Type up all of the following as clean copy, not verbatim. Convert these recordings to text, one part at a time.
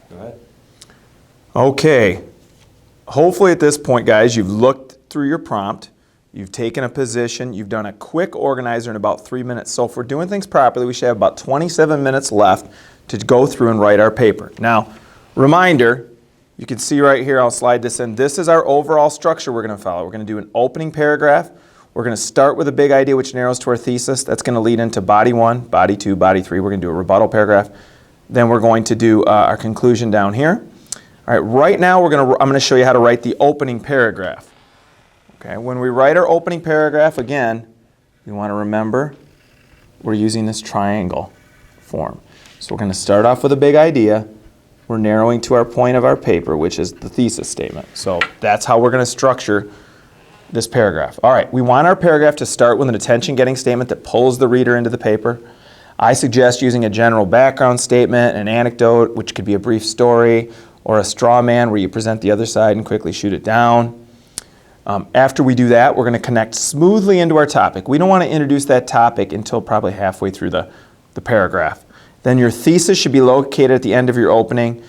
Go ahead. Okay. Hopefully at this point, guys, you've looked through your prompt, you've taken a position, you've done a quick organizer in about 3 minutes. So if we're doing things properly, we should have about 27 minutes left to go through and write our paper. Now, reminder, you can see right here, I'll slide this in. This is our overall structure we're going to follow. We're going to do an opening paragraph. We're going to start with a big idea which narrows to our thesis. That's going to lead into body 1, body 2, body 3. We're going to do a rebuttal paragraph. Then we're going to do our conclusion down here. All right, right now I'm going to show you how to write the opening paragraph. Okay, when we write our opening paragraph, again, you want to remember we're using this triangle form. So we're going to start off with a big idea. We're narrowing to our point of our paper, which is the thesis statement. So that's how we're going to structure this paragraph. All right, we want our paragraph to start with an attention-getting statement that pulls the reader into the paper. I suggest using a general background statement, an anecdote, which could be a brief story, or a straw man where you present the other side and quickly shoot it down. After we do that, we're going to connect smoothly into our topic. We don't want to introduce that topic until probably halfway through the paragraph. Then your thesis should be located at the end of your opening.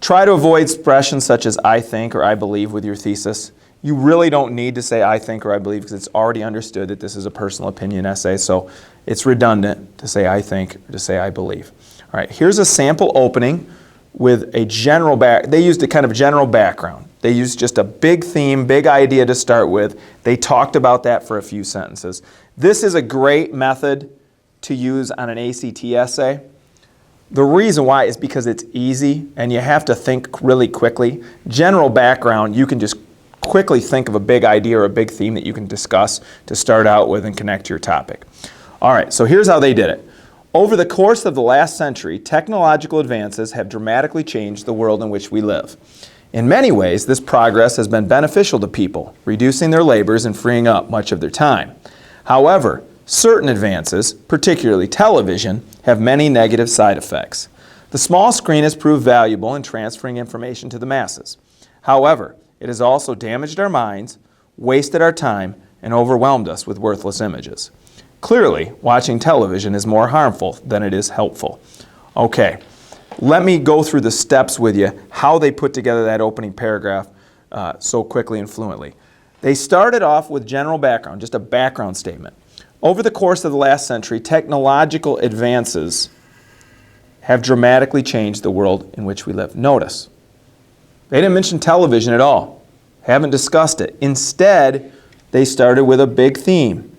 Try to avoid expressions such as I think or I believe with your thesis. You really don't need to say I think or I believe because it's already understood that this is a personal opinion essay, so it's redundant to say I think or to say I believe. All right, here's a sample opening with a general they used a kind of general background. They used just a big theme, big idea to start with. They talked about that for a few sentences. This is a great method to use on an ACT essay. The reason why is because it's easy and you have to think really quickly. General background, you can just quickly think of a big idea or a big theme that you can discuss to start out with and connect to your topic. All right, so here's how they did it. Over the course of the last century, technological advances have dramatically changed the world in which we live. In many ways, this progress has been beneficial to people, reducing their labors and freeing up much of their time. However, certain advances, particularly television, have many negative side effects. The small screen has proved valuable in transferring information to the masses. However, it has also damaged our minds, wasted our time, and overwhelmed us with worthless images. Clearly, watching television is more harmful than it is helpful. Okay, let me go through the steps with you, how they put together that opening paragraph so quickly and fluently. They started off with general background, just a background statement. Over the course of the last century, technological advances have dramatically changed the world in which we live. Notice, they didn't mention television at all. Haven't discussed it. Instead, they started with a big theme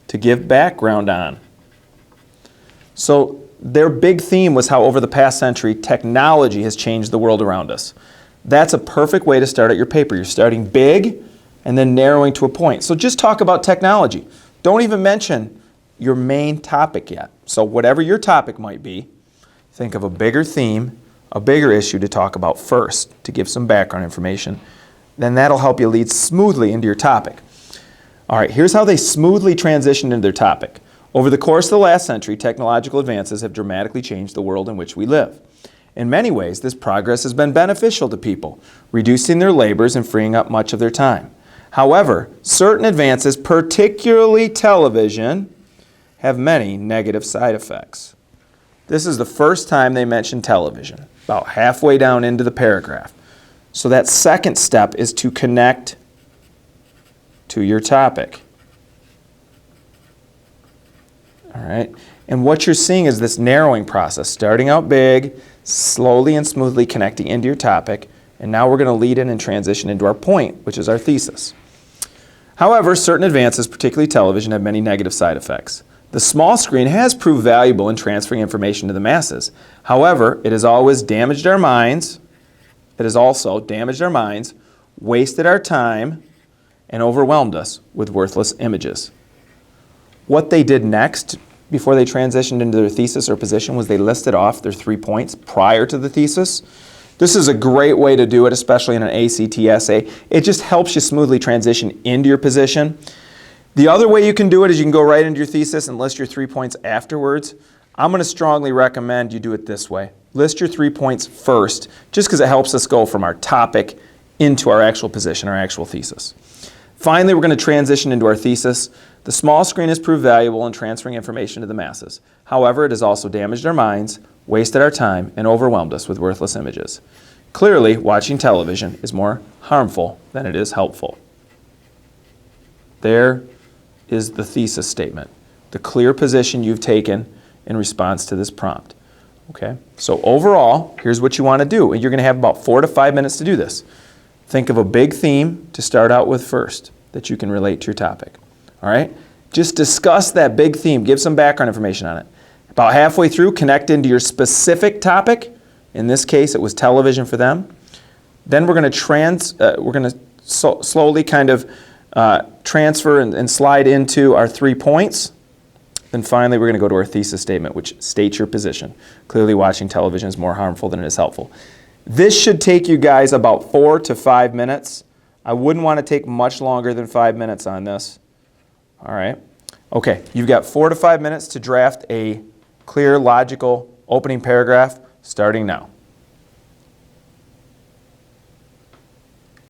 to give background on. So their big theme was how over the past century, technology has changed the world around us. That's a perfect way to start out your paper. You're starting big and then narrowing to a point. So just talk about technology. Don't even mention your main topic yet. So whatever your topic might be, think of a bigger theme, a bigger issue to talk about first to give some background information. Then that'll help you lead smoothly into your topic. All right, here's how they smoothly transitioned into their topic. Over the course of the last century, technological advances have dramatically changed the world in which we live. In many ways, this progress has been beneficial to people, reducing their labors and freeing up much of their time. However, certain advances, particularly television, have many negative side effects. This is the first time they mention television, about halfway down into the paragraph. So that second step is to connect to your topic. All right, and what you're seeing is this narrowing process, starting out big, slowly and smoothly connecting into your topic, and now we're going to lead in and transition into our point, which is our thesis. However, certain advances, particularly television, have many negative side effects. The small screen has proved valuable in transferring information to the masses. However, it has always damaged our minds. It has also damaged our minds, wasted our time, and overwhelmed us with worthless images. What they did next, before they transitioned into their thesis or position, was they listed off their 3 points prior to the thesis. This is a great way to do it, especially in an ACT essay. It just helps you smoothly transition into your position. The other way you can do it is you can go right into your thesis and list your 3 points afterwards. I'm going to strongly recommend you do it this way. List your 3 points first, just because it helps us go from our topic into our actual position, our actual thesis. Finally, we're going to transition into our thesis. The small screen has proved valuable in transferring information to the masses. However, it has also damaged our minds, wasted our time, and overwhelmed us with worthless images. Clearly, watching television is more harmful than it is helpful. There is the thesis statement, the clear position you've taken in response to this prompt. Okay? So overall, here's what you want to do. And you're going to have about 4 to 5 minutes to do this. Think of a big theme to start out with first that you can relate to your topic. All right? Just discuss that big theme. Give some background information on it. About halfway through, connect into your specific topic. In this case, it was television for them. Then we're going to slowly kind of transfer and slide into our 3 points. Then finally, we're going to go to our thesis statement, which states your position. Clearly, watching television is more harmful than it is helpful. This should take you guys about 4 to 5 minutes. I wouldn't want to take much longer than 5 minutes on this. All right. Okay, you've got 4 to 5 minutes to draft a clear, logical opening paragraph starting now.